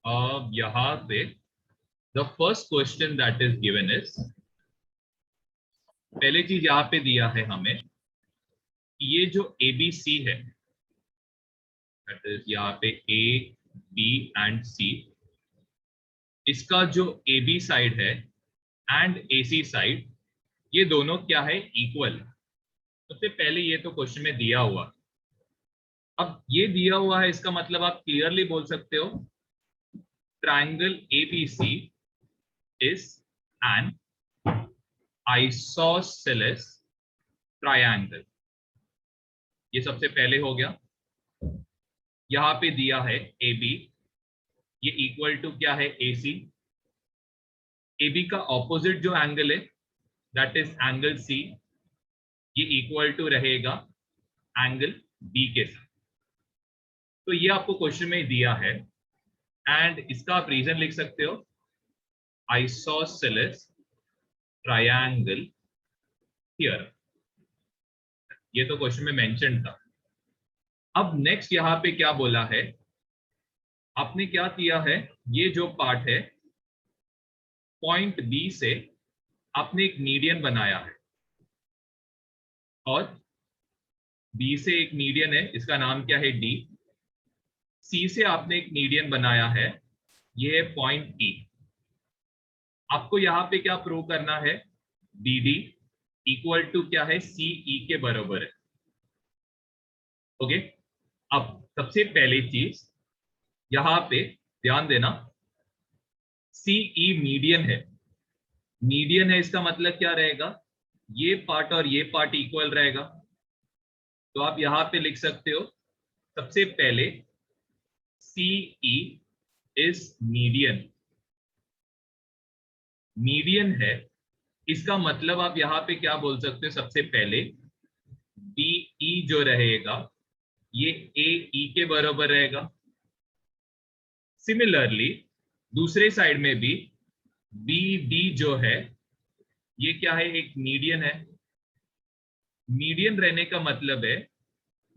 अब यहाँ पे the first question that is given is, पहले चीज यहाँ पे दिया है हमें कि ये जो ABC है, दैट इज यहाँ पे A B एंड C, इसका जो AB साइड है एंड AC साइड, ये दोनों क्या है, इक्वल। सबसे पहले ये तो क्वेश्चन में दिया हुआ। अब ये दिया हुआ है, इसका मतलब आप क्लियरली बोल सकते हो triangle ABC is an isosceles triangle. ये सबसे पहले हो गया। यहां पे दिया है AB, ये इक्वल टू क्या है, AC। AB का ऑपोजिट जो एंगल है दैट इज एंगल C, ये इक्वल टू रहेगा एंगल B के साथ। तो ये आपको क्वेश्चन में दिया है एंड इसका आप रीजन लिख सकते हो, आइसोसेलेस ट्रायंगल थ्योरम। ये तो क्वेश्चन में मेंशन था। अब नेक्स्ट यहाँ पे क्या बोला है, आपने क्या किया है, ये जो पार्ट है पॉइंट B से आपने एक मीडियन बनाया है, और B से एक मीडियन है, इसका नाम क्या है D। C से आपने एक मीडियन बनाया है, ये है पॉइंट E। आपको यहाँ पे क्या प्रूव करना है, BD इक्वल टू क्या है, CE के बराबर है। ओके, अब सबसे पहली चीज यहां पे ध्यान देना, CE मीडियन है। मीडियन है इसका मतलब क्या रहेगा, ये पार्ट और ये पार्ट इक्वल रहेगा। तो आप यहां पे लिख सकते हो, सबसे पहले CE इज मीडियन। मीडियन है इसका मतलब आप यहां पे क्या बोल सकते हो, सबसे पहले BE जो रहेगा ये AE के बराबर रहेगा। सिमिलरली दूसरे साइड में भी BD जो है ये क्या है, एक मीडियन है। मीडियन रहने का मतलब है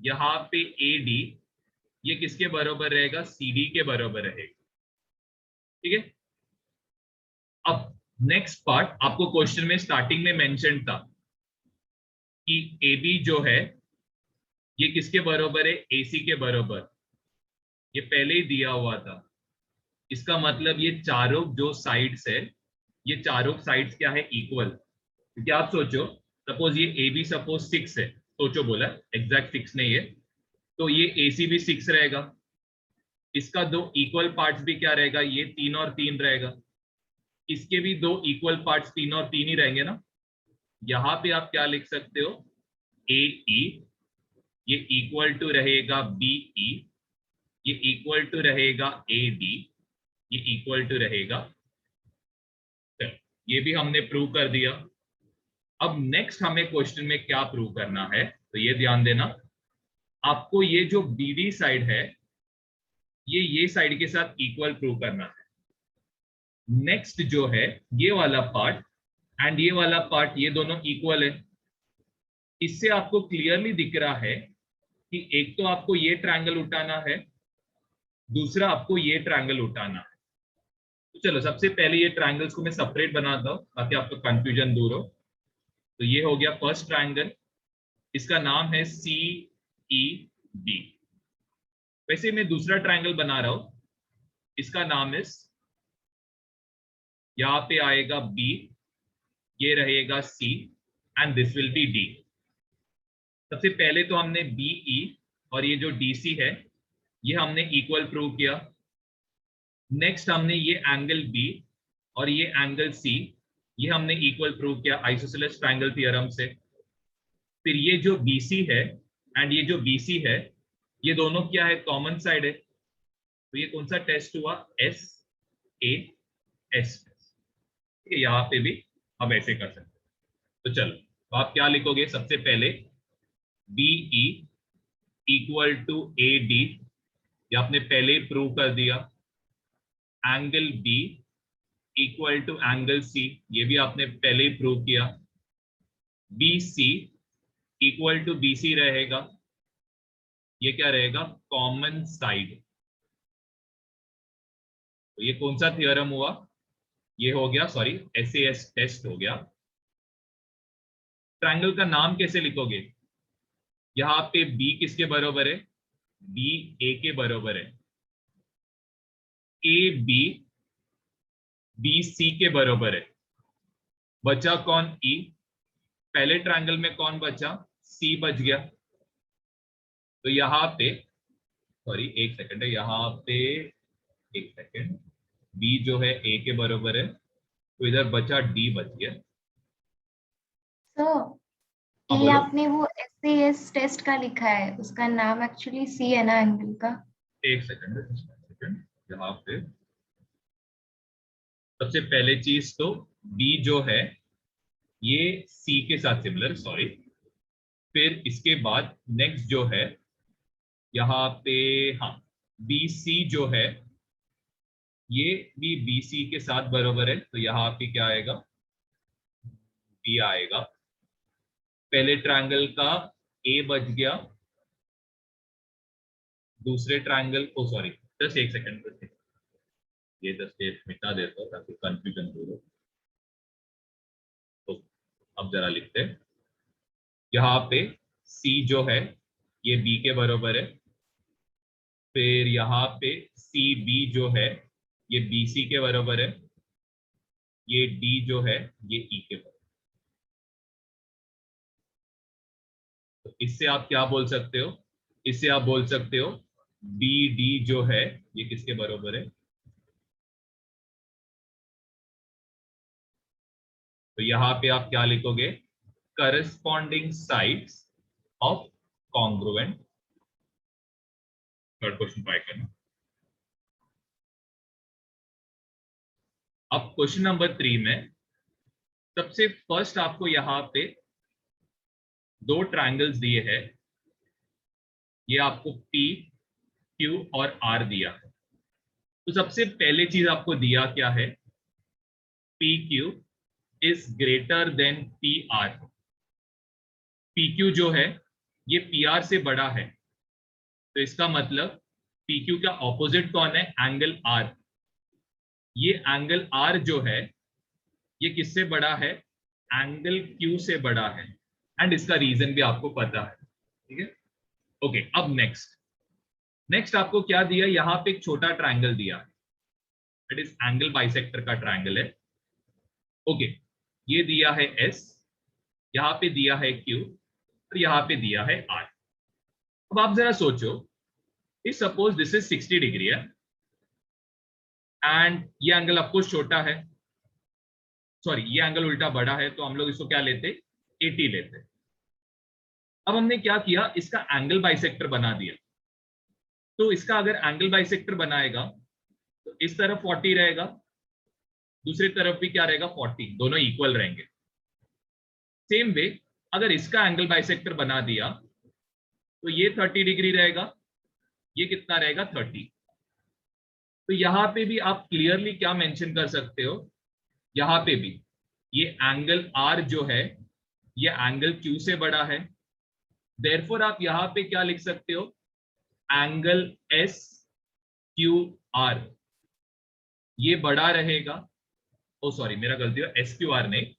यहां पे AD ये किसके बराबर रहेगा, CD के बराबर रहेगा। ठीक है। अब नेक्स्ट पार्ट आपको क्वेश्चन में स्टार्टिंग में मेंशन था कि AB जो है ये किसके बराबर है, AC के बराबर। ये पहले ही दिया हुआ था। इसका मतलब ये चारों जो साइड्स है, ये चारों साइड्स क्या है, इक्वल। क्योंकि आप सोचो, सपोज ये AB सपोज 6 है, सोचो बोला एग्जैक्ट 6 नहीं है, तो ये AC भी 6 रहेगा। इसका दो इक्वल पार्ट्स भी क्या रहेगा, ये 3 और 3 रहेगा। इसके भी दो इक्वल पार्ट्स 3 और 3 ही रहेंगे ना। यहां पे आप क्या लिख सकते हो, AE ये इक्वल टू रहेगा BE, ये इक्वल टू रहेगा AD, ये इक्वल टू रहेगा। ये भी हमने प्रूव कर दिया। अब नेक्स्ट हमें क्वेश्चन में क्या प्रूव करना है, तो ये ध्यान देना, आपको ये जो BD साइड है ये साइड के साथ इक्वल प्रूव करना है। नेक्स्ट जो है ये वाला पार्ट एंड ये वाला पार्ट, ये दोनों इक्वल है। इससे आपको क्लियरली दिख रहा है कि एक तो आपको ये ट्रायंगल उठाना है, दूसरा आपको ये ट्रायंगल उठाना है। तो चलो सबसे पहले ये ट्रायंगल्स को मैं सेपरेट बनाता हूं ताकि आपका कंफ्यूजन दूर हो। तो ये हो गया फर्स्ट ट्रायंगल, इसका नाम है CED। वैसे मैं दूसरा ट्रायंगल बना रहा हूं, इसका नाम इस, यहां पे आएगा B, ये रहेगा C and this will be D। सबसे पहले तो हमने BE और ये जो DC है ये हमने इक्वल प्रूव किया। नेक्स्ट हमने ये एंगल B और ये एंगल C ये हमने इक्वल प्रूव किया आइसोसेलेस ट्रायंगल थ्योरम से। फिर ये जो BC है एंड ये जो BC है ये दोनों क्या है, कॉमन साइड है। तो ये कौन सा टेस्ट हुआ, SAS। ठीक है, यहाँ पे भी हम ऐसे कर सकते हैं। तो चलो, तो आप क्या लिखोगे, सबसे पहले BE इक्वल टू AD, ये आपने पहले ही प्रूव कर दिया। Angle B equal to angle C, ये भी आपने पहले ही प्रूव किया। BC इक्वल टू BC रहेगा, ये क्या रहेगा, कॉमन साइड। तो ये कौन सा थ्योरम हुआ? ये हो गया, सॉरी, SAS टेस्ट हो गया। ट्रायंगल का नाम कैसे लिखोगे? यहां पे बी किसके बराबर है? बी ए के बराबर है। ए बी बी सी के बराबर है। बचा कौन? ई। पहले ट्रायंगल में कौन बचा? सी बच गया। तो यहाँ पे, सॉरी एक सेकंड है यहाँ पे, एक सेकंड, बी जो है ए के बराबर है, तो इधर बचा डी बच गया। सर हाँ ये बोलो। आपने वो SAS टेस्ट का लिखा है, उसका नाम एक्चुअली सी है ना एंगल का? एक सेकंड, यहाँ पे सबसे पहले चीज तो बी जो है ये सी के साथ सिमिलर, सॉरी। फिर इसके बाद नेक्स्ट जो है यहाँ पे, हाँ, बी सी जो है ये भी बी सी के साथ बराबर है, तो यहाँ पे क्या आएगा? बी आएगा। पहले ट्रायंगल का ए बच गया, दूसरे ट्रायंगल को, सॉरी जस्ट एक सेकंड, ये जस्ट मिटा देता हूं ताकि कंफ्यूजन हो। तो अब जरा लिखते हैं। यहाँ पे सी जो है ये बी के बराबर है। फिर यहाँ पे सी बी जो है ये बी सी के बराबर है। ये डी जो है ये ई के बराबर। तो इससे आप क्या बोल सकते हो? इससे आप बोल सकते हो बी डी जो है ये किसके बराबर है? तो यहाँ पे आप क्या लिखोगे? Corresponding sides of congruent. Third question try करना। अब क्वेश्चन नंबर 3 में सबसे फर्स्ट आपको यहाँ पे दो ट्रायंगल्स दिए हैं। ये आपको P, Q और R दिया है। तो सबसे पहले चीज आपको दिया क्या है? PQ is greater than PR। PQ जो है ये PR से बड़ा है, तो इसका मतलब PQ का ऑपोजिट कौन है? Angle R। ये एंगल R जो है ये किससे बड़ा है? एंगल Q से बड़ा है। एंड इसका रीजन भी आपको पता है, ठीक है? ओके, अब नेक्स्ट आपको क्या दिया? यहाँ पे एक छोटा ट्रायंगल दिया है, इट इज एंगल बाइसेक्टर का ट्रायंगल है। ओके, ये दिया है S, यहाँ पे दिया है Q और यहाँ पे दिया है R। अब आप जरा सोचो, इस सपोज दिस इज 60 डिग्री है एंड ये एंगल ऑफकोर्स छोटा है, सॉरी ये एंगल उल्टा बड़ा है, तो हम लोग इसको क्या लेते? 80 लेते। अब हमने क्या किया? इसका एंगल बाइसेक्टर बना दिया। तो इसका अगर एंगल बाइसेक्टर बनाएगा तो इस तरफ 40 रहेगा, दूसरी तरफ भी क्या रहेगा? 40, दोनों इक्वल रहेंगे। सेम वे अगर इसका एंगल बाइसेक्टर बना दिया तो ये 30 डिग्री रहेगा, ये कितना रहेगा? 30। तो यहां पे भी आप क्लियरली क्या मेंशन कर सकते हो? यहां पे भी ये एंगल R जो है ये एंगल Q से बड़ा है, देयरफॉर आप यहां पे क्या लिख सकते हो? एंगल SQR ये बड़ा रहेगा। ओ सॉरी मेरा गलती है, SQR नहीं,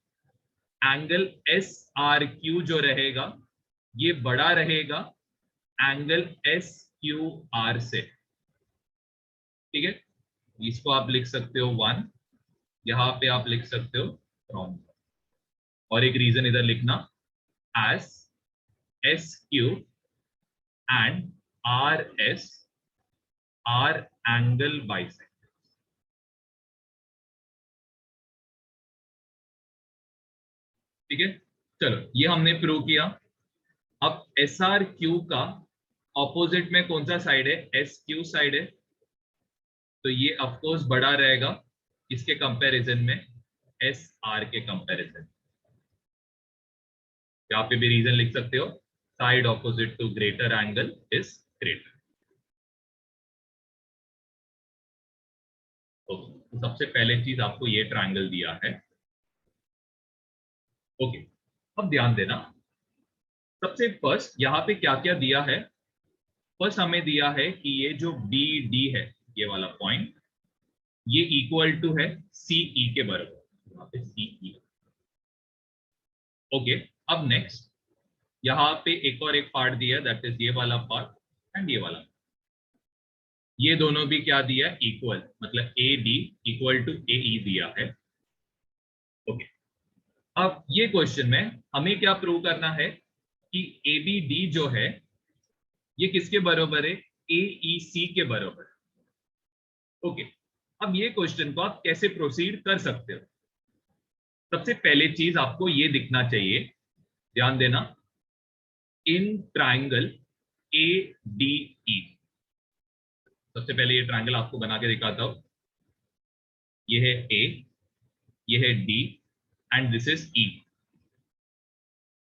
एंगल SRQ जो रहेगा ये बड़ा रहेगा एंगल SQR से, ठीक है? इसको आप लिख सकते हो 1, यहां पे आप लिख सकते हो रॉन्ग, और एक रीजन इधर लिखना, S SQ and RS R angle bisector, ठीक है? चलो ये हमने प्रूव किया। अब SRQ का ऑपोजिट में कौन सा साइड है? SQ साइड है, तो ये ऑफकोर्स बड़ा रहेगा इसके कंपैरिजन में, SR के कंपैरिजन। यहाँ पे भी रीजन लिख सकते हो, side opposite to greater angle is greater. तो सबसे पहले चीज आपको ये ट्रायंगल दिया है। ओके, अब ध्यान देना, सबसे फर्स्ट यहाँ पे क्या क्या दिया है? फर्स्ट हमें दिया है कि ये जो BD है, ये वाला पॉइंट, ये इक्वल टू है सीई के बराबर, यहाँ पे सीई। ओके, अब नेक्स्ट यहाँ पे एक पार्ट दिया, दैट इज ये वाला पार्ट एंड ये वाला। ये दोनों भी क्या दिया, इक्वल, मतलब ए डी इक्वल टू ए ई दिया है। ओके, अब ये क्वेश्चन में हमें क्या प्रूव करना है कि ए बी डी जो है ये किसके बराबर है, ए ई सी के बराबर। ओके, अब ये क्वेश्चन को आप कैसे प्रोसीड कर सकते हो। सबसे पहले चीज आपको ये दिखना चाहिए, ध्यान देना, in triangle A D E. सबसे पहले ये ट्राइंगल आपको बना के दिखाता हूं। ये है ए, ये है डी एंड दिस इज ई।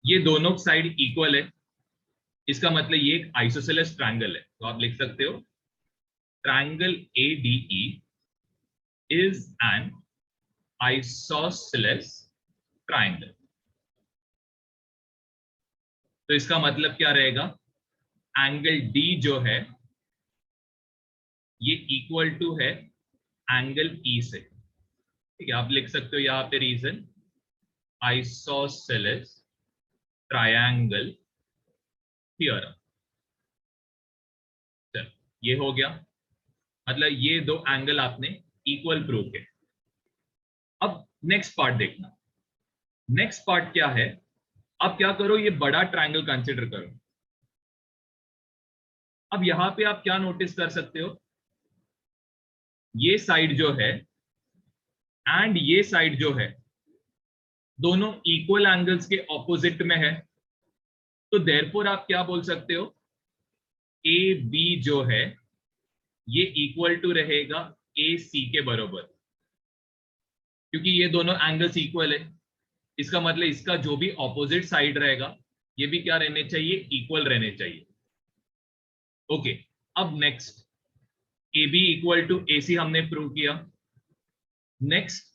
ये दोनों साइड इक्वल है, इसका मतलब ये एक आइसोसेलेस ट्राइंगल है। तो आप लिख सकते हो triangle A D E is an isosceles triangle. तो इसका मतलब क्या रहेगा, एंगल डी जो है ये इक्वल टू है एंगल ई से। ठीक है, आप लिख सकते हो यहां पे रीजन, आइसोसेलेस ट्रायंगल थ्योरम। चलो, ये हो गया, मतलब ये दो एंगल आपने इक्वल प्रूव किए। अब नेक्स्ट पार्ट देखना। नेक्स्ट पार्ट क्या है, अब क्या करो, ये बड़ा ट्रायंगल कंसीडर करो। अब यहां पे आप क्या नोटिस कर सकते हो, ये साइड जो है एंड ये साइड जो है दोनों इक्वल एंगल्स के ऑपोजिट में है। तो देयरफॉर आप क्या बोल सकते हो, ए बी जो है ये इक्वल टू रहेगा ए सी के बराबर, क्योंकि ये दोनों एंगल्स इक्वल है। इसका मतलब इसका जो भी ऑपोजिट साइड रहेगा ये भी क्या रहने चाहिए, इक्वल रहने चाहिए। ओके, अब next A B equal to A C हमने प्रूव किया। नेक्स्ट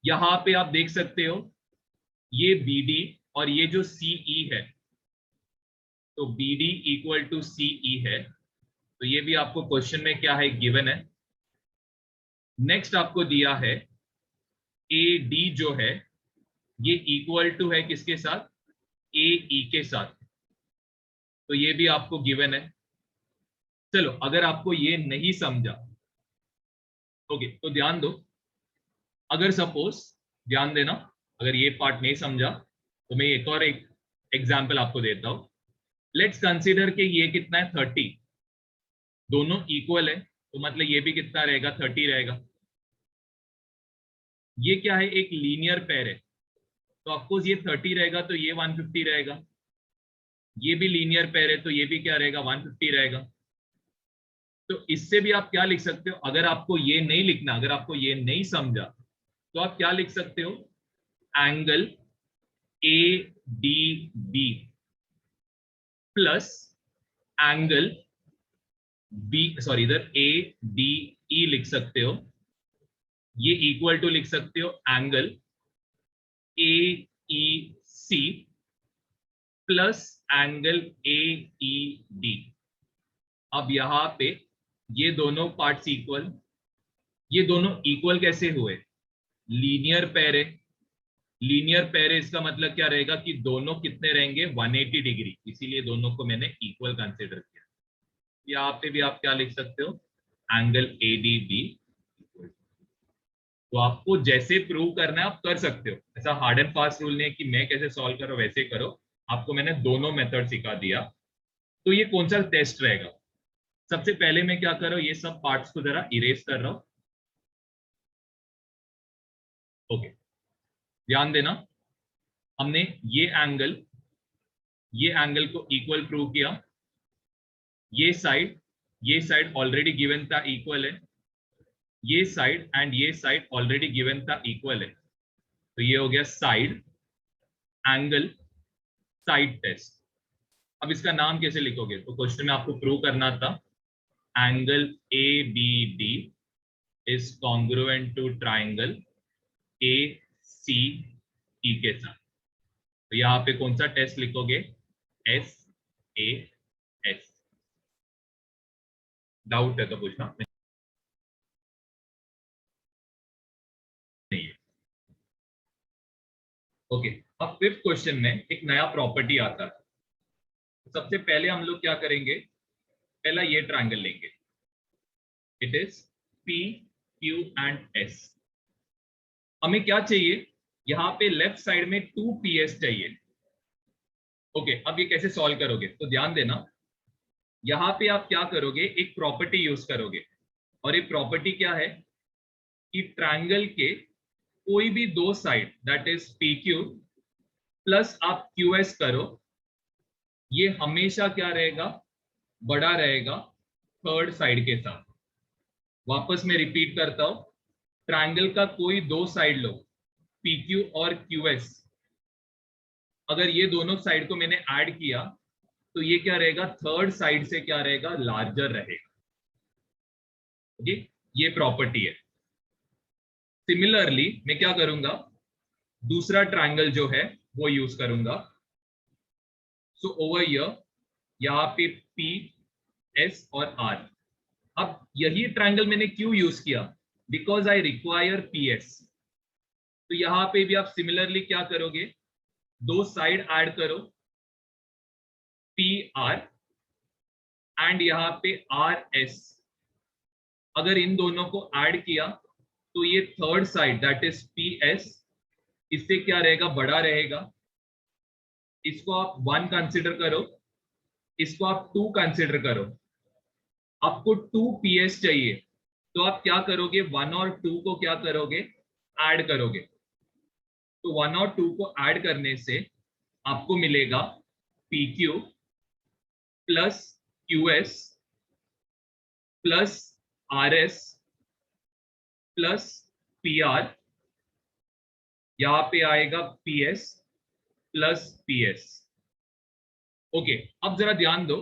यहां पे आप देख सकते हो ये बी डी और ये जो सीई है, तो B D equal to CE है। तो ये भी आपको क्वेश्चन में क्या है, गिवन है। नेक्स्ट आपको दिया है ए डी जो है ये इक्वल टू है किसके साथ, ए ई के साथ। तो ये भी आपको गिवन है। चलो, अगर आपको ये नहीं समझा, ओके, तो ध्यान दो, अगर सपोज, ध्यान देना, अगर ये पार्ट नहीं समझा तो मैं एक एग्जाम्पल आपको देता हूं। लेट्स कंसीडर कि ये कितना है, 30, दोनों इक्वल है, तो मतलब ये भी कितना रहेगा, 30 रहेगा। ये क्या है, एक लीनियर पेयर है, तो ऑफकोर्स ये 30 रहेगा, तो ये 150 रहेगा। ये भी लीनियर पेयर है, तो ये भी क्या रहेगा, 150 रहेगा। तो इससे भी आप क्या लिख सकते हो, अगर आपको ये नहीं लिखना, अगर आपको ये नहीं समझा तो आप क्या लिख सकते हो, angle A D B plus angle B, sorry इधर ए डी ई लिख सकते हो। ये इक्वल टू लिख सकते हो angle A E C plus angle A E D. अब यहां पे ये दोनों पार्ट्स इक्वल, ये दोनों इक्वल कैसे हुए, लीनियर पेयर है। लीनियर पेयर है, इसका मतलब क्या रहेगा कि दोनों कितने रहेंगे, 180 डिग्री, इसीलिए दोनों को मैंने इक्वल कंसीडर किया। यहाँ पे भी आप क्या लिख सकते हो, एंगल ए डी बी। तो आपको जैसे प्रूव करना है आप कर सकते हो, ऐसा हार्ड एंड फास्ट रूल नहीं है कि मैं कैसे सॉल्व करो वैसे करो। आपको मैंने दोनों मेथड सिखा दिया। तो ये कौन सा टेस्ट रहेगा, सबसे पहले मैं क्या कर रहा हूं, ये सब पार्ट्स को जरा इरेज कर रहा हूं। ओके, ध्यान देना, हमने ये एंगल को इक्वल प्रूव किया। ये साइड ऑलरेडी गिवन था, इक्वल है। ये साइड एंड ये साइड ऑलरेडी गिवन था, इक्वल है। तो ये हो गया साइड एंगल साइड टेस्ट। अब इसका नाम कैसे लिखोगे, तो क्वेश्चन में आपको प्रूव करना था angle A B D is congruent to triangle A C E के साथ। तो यहाँ पे कौन सा टेस्ट लिखोगे, एस ए एस। डाउट है तो पूछना। ओके, अब फिफ्थ क्वेश्चन में एक नया प्रॉपर्टी आता है। सबसे पहले हम लोग क्या करेंगे, पहला ये ट्रायंगल लेंगे, it is P Q and S. हमें क्या चाहिए, यहाँ पे लेफ्ट साइड में 2PS चाहिए। ओके, अब ये कैसे सॉल्व करोगे, तो ध्यान देना, यहाँ पे आप क्या करोगे, एक प्रॉपर्टी यूज करोगे, और एक प्रॉपर्टी क्या है कि ट्रायंगल के कोई भी दो side, that is P Q plus आप क्यू एस करो, ये हमेशा क्या रहेगा, बड़ा रहेगा थर्ड साइड के साथ। वापस मैं रिपीट करता हूं, ट्रायंगल का कोई दो साइड लो, पी क्यू और क्यू एस, अगर ये दोनों साइड को मैंने ऐड किया तो ये क्या रहेगा, थर्ड साइड से क्या रहेगा, लार्जर रहेगा। ओके, ये प्रॉपर्टी है। सिमिलरली मैं क्या करूंगा, दूसरा ट्रायंगल जो है वो यूज करूंगा। सो ओवर हियर, यहाँ पे पी एस और आर। अब यही ट्रायंगल मैंने क्यों यूज किया, because I require P S. तो यहां पे भी आप सिमिलरली क्या करोगे, दो साइड ऐड करो, पी आर एंड यहाँ पे आर एस। अगर इन दोनों को ऐड किया तो ये third side, that is P S, इससे क्या रहेगा, बड़ा रहेगा। इसको आप 1 कंसिडर करो, इसको आप 2 कंसिडर करो। आपको 2PS चाहिए, तो आप क्या करोगे, 1 और 2 को क्या करोगे, ऐड करोगे। तो 1 और 2 को ऐड करने से आपको मिलेगा PQ plus QS plus RS plus PR, यहां पे आएगा PS प्लस PS। ओके, अब जरा ध्यान दो,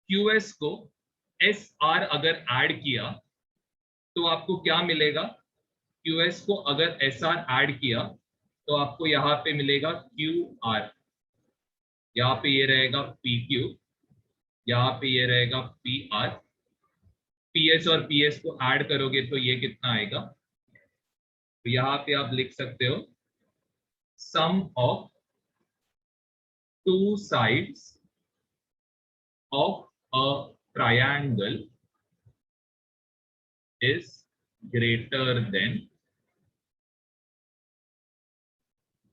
QS को SR अगर ऐड किया तो आपको क्या मिलेगा, QS को अगर SR ऐड किया तो आपको यहाँ पे मिलेगा QR, यहाँ पे ये रहेगा PQ, यहाँ पे ये रहेगा PR। PS और PS को ऐड करोगे तो ये कितना आएगा, तो यहाँ पे आप लिख सकते हो sum of two sides of a triangle is greater than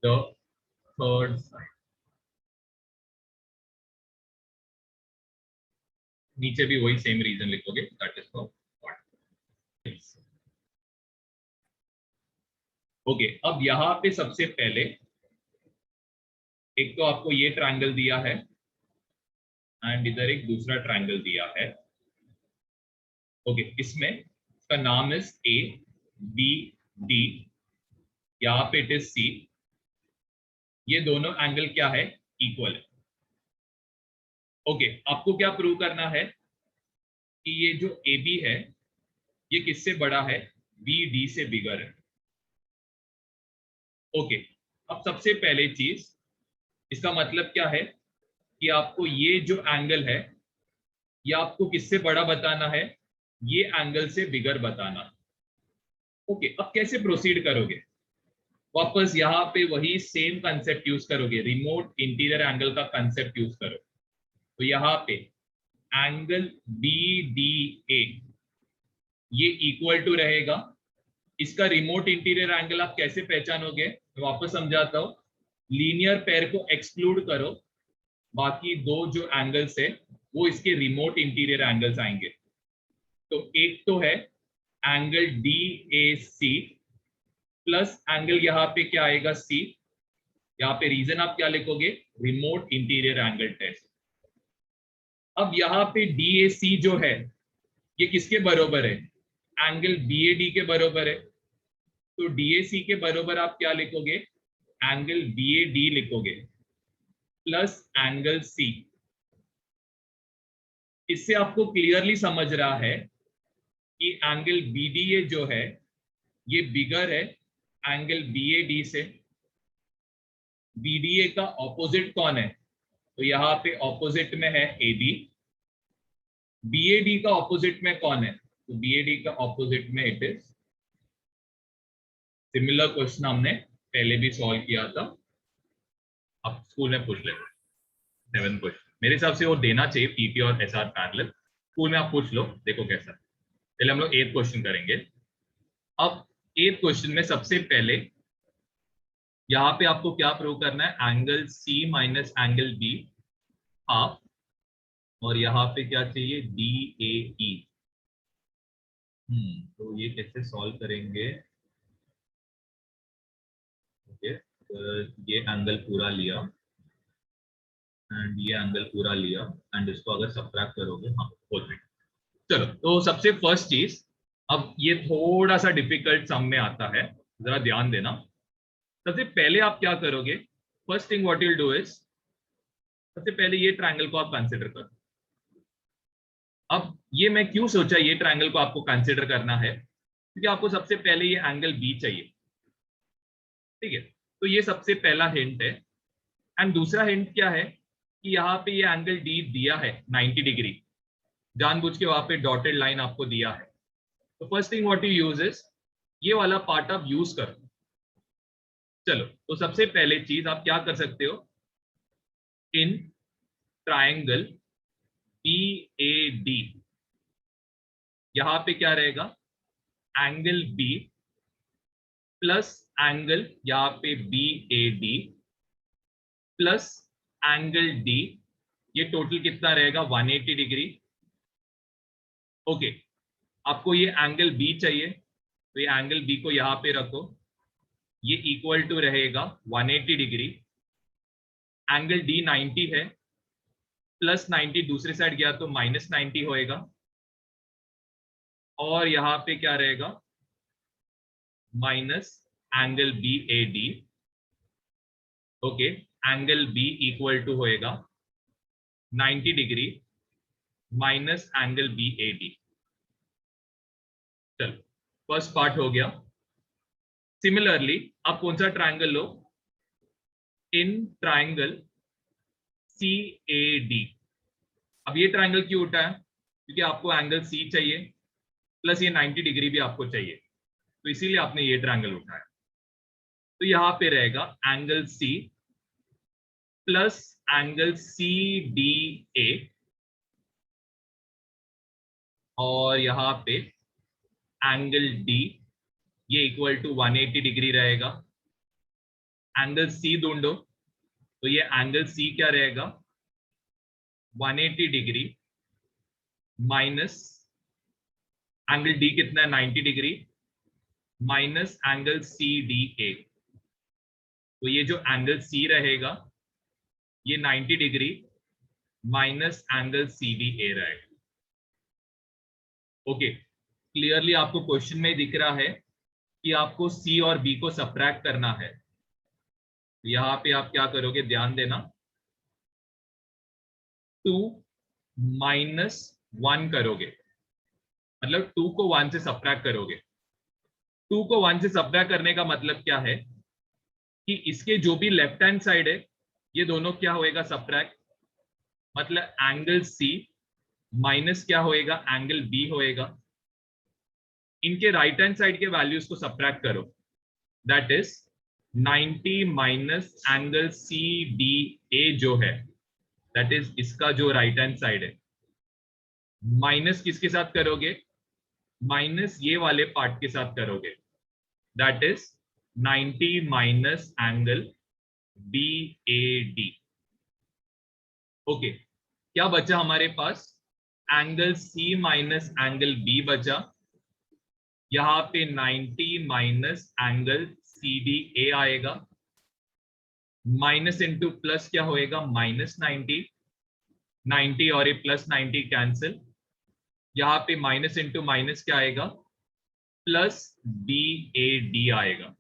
the third side। नीचे भी वही सेम रीजन लिखोगे, that is for what. Okay, अब यहां पे सबसे पहले एक तो आपको ये ट्रायंगल दिया है एंड इधर एक दूसरा ट्रायंगल दिया है। ओके, इसमें इसका नाम इज ए बी डी, यहाँ पे इट इज सी। ये दोनों एंगल क्या है, इक्वल है। ओके, आपको क्या प्रूव करना है कि ये जो ए बी है ये किससे बड़ा है, बी डी से बिगर है। ओके, अब सबसे पहले चीज, इसका मतलब क्या है कि आपको ये जो एंगल है ये आपको किससे बड़ा बताना है, ये एंगल से बिगर बताना। ओके, अब कैसे प्रोसीड करोगे, वापस यहाँ पे वही सेम कंसेप्ट यूज करोगे, रिमोट इंटीरियर एंगल का कंसेप्ट यूज करो। तो यहाँ पे एंगल बी डी ए ये इक्वल टू रहेगा, इसका रिमोट इंटीरियर एंगल आप कैसे पहचानोगे, मैं वापस समझाता हूं। लीनियर पेयर को एक्सक्लूड करो, बाकी दो जो एंगल्स है वो इसके रिमोट इंटीरियर एंगल्स आएंगे। तो एक तो है एंगल DAC प्लस एंगल यहाँ पे क्या आएगा, C। यहाँ पे रीजन आप क्या लिखोगे, रिमोट इंटीरियर एंगल टेस्ट। अब यहाँ पे DAC जो है ये किसके बराबर है, एंगल BAD के बराबर है। तो DAC के बराबर आप क्या लिखोगे, एंगल BAD लिखोगे प्लस एंगल C। इससे आपको क्लियरली समझ रहा है कि एंगल BDA जो है ये बिगर है एंगल BAD से। BDA का ऑपोजिट कौन है, तो यहाँ पे ऑपोजिट में है AB। BAD का ऑपोजिट में कौन है, तो BAD का ऑपोजिट में इट इज, सिमिलर क्वेश्चन हमने पहले भी सॉल्व किया था, अब स्कूल में पूछ लेते 7 क्वेश्चन। मेरे हिसाब से वो देना चाहिए पीपी और एसआर पैरेलल। स्कूल में आप पूछ लो, देखो कैसा। पहले हम लोग 8 क्वेश्चन करेंगे। अब 8 क्वेश्चन में सबसे पहले यहाँ पे आपको क्या प्रूव करना है, angle C minus angle B half, और यहाँ पे क्या चाहिए, डी ए ई। तो ये कैसे सॉल्व करेंगे। ओके, ये एंगल पूरा लिया एंड ये एंगल पूरा लिया एंड इसको अगर सब्ट्रैक्ट करोगे, हाँ बोल रहे। चलो, तो सबसे फर्स्ट चीज, अब ये थोड़ा सा डिफिकल्ट सम में आता है, जरा ध्यान देना। सबसे पहले आप क्या करोगे, first thing what you will do is, सबसे पहले ये ट्रायंगल को आप कंसिडर करो। अब ये मैं क्यों सोचा ये ट्रायंगल को आपको कंसिडर करना है, क्योंकि आपको सबसे पहले ये एंगल बी चाहिए, ठीक है। तो ये सबसे पहला हिंट है। एंड दूसरा हिंट क्या है कि यहाँ पे ये एंगल डी दिया है 90 डिग्री, जानबूझ के वहां पे डॉटेड लाइन आपको दिया है। तो first thing what you use is, ये वाला पार्ट आप यूज करो। चलो, तो सबसे पहले चीज आप क्या कर सकते हो, in triangle B A D, यहां पे क्या रहेगा, एंगल बी प्लस एंगल यहाँ पे B A D plus angle D, ये टोटल कितना रहेगा 180 डिग्री। ओके, आपको ये एंगल बी चाहिए, तो ये एंगल बी को यहां पे रखो, ये इक्वल टू रहेगा 180 डिग्री। एंगल डी 90 है, प्लस 90 दूसरे साइड गया तो माइनस 90 होएगा, और यहां पे क्या रहेगा, minus angle B A D. Okay, angle B equal to होएगा 90 degree minus angle B A D. चलो, फर्स्ट पार्ट हो गया। सिमिलरली आप कौन सा ट्रायंगल लो, in triangle C A D. अब ये ट्रायंगल क्यों उठा है, क्योंकि आपको एंगल सी चाहिए प्लस ये 90 डिग्री भी आपको चाहिए, तो इसीलिए आपने ये ट्रायंगल उठाया। तो यहां पे रहेगा angle C plus angle C D A, और यहां पे एंगल डी, ये इक्वल टू 180 डिग्री रहेगा। एंगल सी ढूंढो, तो ये एंगल सी क्या रहेगा, 180 डिग्री माइनस एंगल डी कितना है 90 degree minus angle C D A. तो ये जो एंगल सी रहेगा ये 90 degree minus angle C D A रहेगा। ओके, क्लियरली आपको क्वेश्चन में दिख रहा है कि आपको सी और बी को सब्ट्रैक्ट करना है। यहां पे आप क्या करोगे, ध्यान देना, 2 माइनस 1 करोगे, मतलब 2 को 1 से सब्ट्रैक्ट करोगे। 2 को 1 से सब्ट्रैक्ट करने का मतलब क्या है कि इसके जो भी लेफ्ट हैंड साइड है ये दोनों क्या होएगा, सब्ट्रैक्ट, मतलब एंगल सी माइनस क्या होएगा, एंगल बी होएगा। इनके राइट हैंड साइड के वैल्यूज को सब्ट्रैक्ट करो, that is 90 minus angle C D A जो है, दैट इज इसका जो राइट हैंड साइड है, माइनस किसके साथ करोगे, माइनस ये वाले पार्ट के साथ करोगे, that is 90 minus angle B A D. Okay, क्या बचा हमारे पास, angle C minus angle B बचा, यहां पे 90 minus angle C D A आएगा, माइनस इंटू प्लस क्या होएगा, माइनस 90, 90 और ये प्लस 90 कैंसिल, यहां पे माइनस इंटू माइनस क्या आएगा, प्लस बी ए डी आएगा।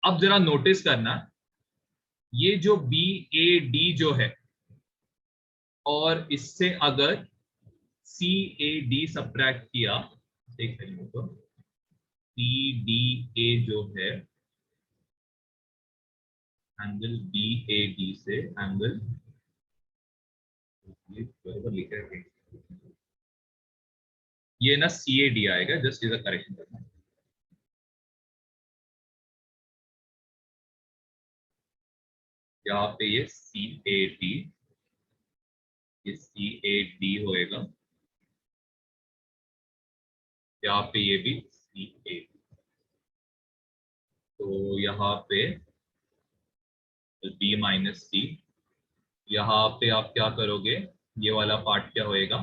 अब जरा नोटिस करना, ये जो बी ए डी जो है और इससे अगर सी ए डी सब्ट्रैक्ट किया, देख लेंगे तो सी डी ए जो है एंगल बी ए डी से एंगल, बराबर लिखा है ये ना सी ए डी आएगा, जस्ट इज अ करेक्शन करना। यहाँ पे ये CAD, ये CAD होएगा, यहाँ पे ये भी CAD। तो यहाँ पे B माइनस C, यहाँ पे आप क्या करोगे, ये वाला पार्ट क्या होएगा,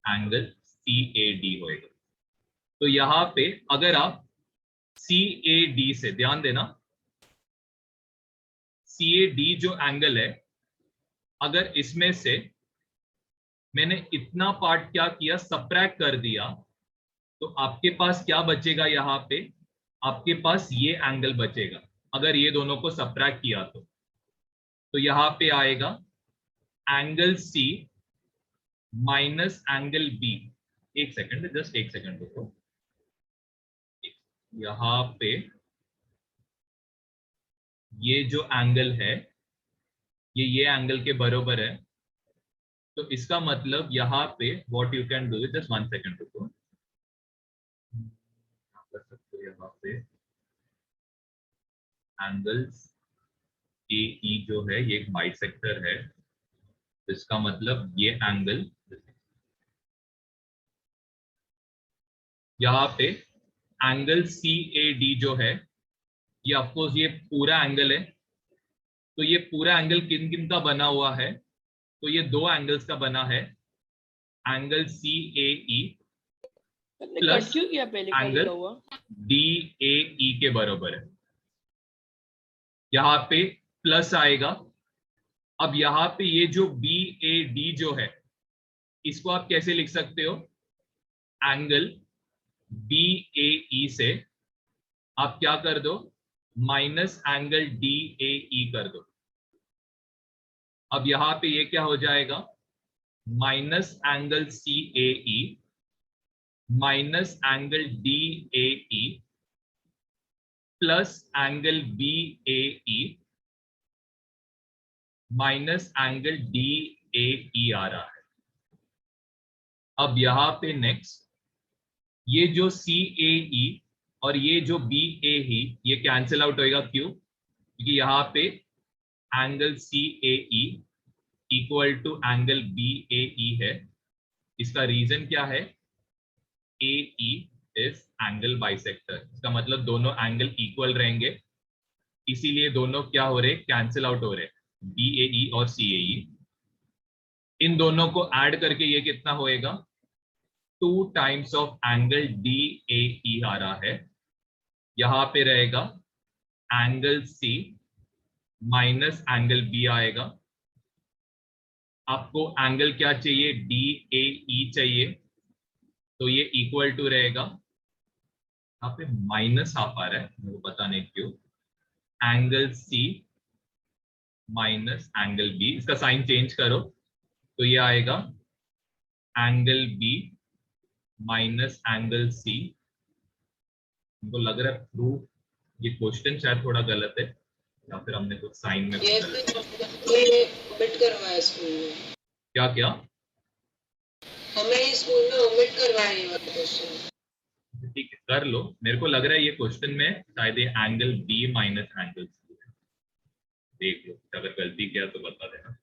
एंगल CAD होएगा। तो यहाँ पे अगर आप CAD से, ध्यान देना, CAD जो एंगल है, अगर इसमें से मैंने इतना पार्ट क्या किया, सबट्रैक्ट कर दिया, तो आपके पास क्या बचेगा, यहाँ पे आपके पास ये एंगल बचेगा। अगर ये दोनों को सबट्रैक्ट किया तो यहाँ पे आएगा angle C minus angle B। एक सेकंड, जस्ट एक सेकंड रुको। यहाँ पे ये जो एंगल है, ये एंगल के बराबर है। तो इसका मतलब यहाँ पे what you can do, just 1 second रुको, कर सकते हो यहाँ पे एंगल्स AE जो है ये एक बाइसेक्टर है, इसका मतलब ये एंगल, यहाँ पे एंगल CAD जो है, ये ऑफकोर्स ये पूरा एंगल है। तो ये पूरा एंगल किन किन का बना हुआ है, तो ये दो एंगल्स का बना है, angle CAE plus angle DAE के बराबर है। यहाँ पे प्लस आएगा। अब यहाँ पे ये जो BAD जो है, इसको आप कैसे लिख सकते हो, एंगल BAE से आप क्या कर दो, माइनस एंगल DAE कर दो। अब यहाँ पे ये क्या हो जाएगा, minus angle CAE minus angle DAE plus angle BAE minus angle DAE आ रहा है। अब यहाँ पे नेक्स्ट ये जो CAE और ये जो BAE ये कैंसिल आउट होएगा, क्यों, क्योंकि यहाँ पे angle CAE equal to angle BAE है। इसका रीजन क्या है, AE इज एंगल बाइसेक्टर, इसका मतलब दोनों एंगल इक्वल रहेंगे, इसीलिए दोनों क्या हो रहे, कैंसिल आउट हो रहे, BAE और CAE। इन दोनों को ऐड करके ये कितना होएगा, 2 टाइम्स ऑफ एंगल DAE आ रहा है। यहां पे रहेगा angle C minus angle B आएगा। आपको एंगल क्या चाहिए, DAE चाहिए, तो ये इक्वल टू रहेगा, यहाँ पे माइनस हाफ आ रहा है, मुझे पता नहीं क्यों, angle C minus angle B, इसका साइन चेंज करो तो ये आएगा angle B minus angle C। मुझको लग रहा है प्रूफ, ये क्वेश्चन शायद थोड़ा गलत है, या फिर हमने कुछ साइन में ये ओमिट करवाया स्कूल में। क्या क्या, हमें स्कूल में ओमिट करवाया ये वाला क्वेश्चन। ठीक है कर लो, मेरे को लग रहा है ये क्वेश्चन में शायद ये angle B minus angle C है। देख लो, अगर गलती किया तो बता देना।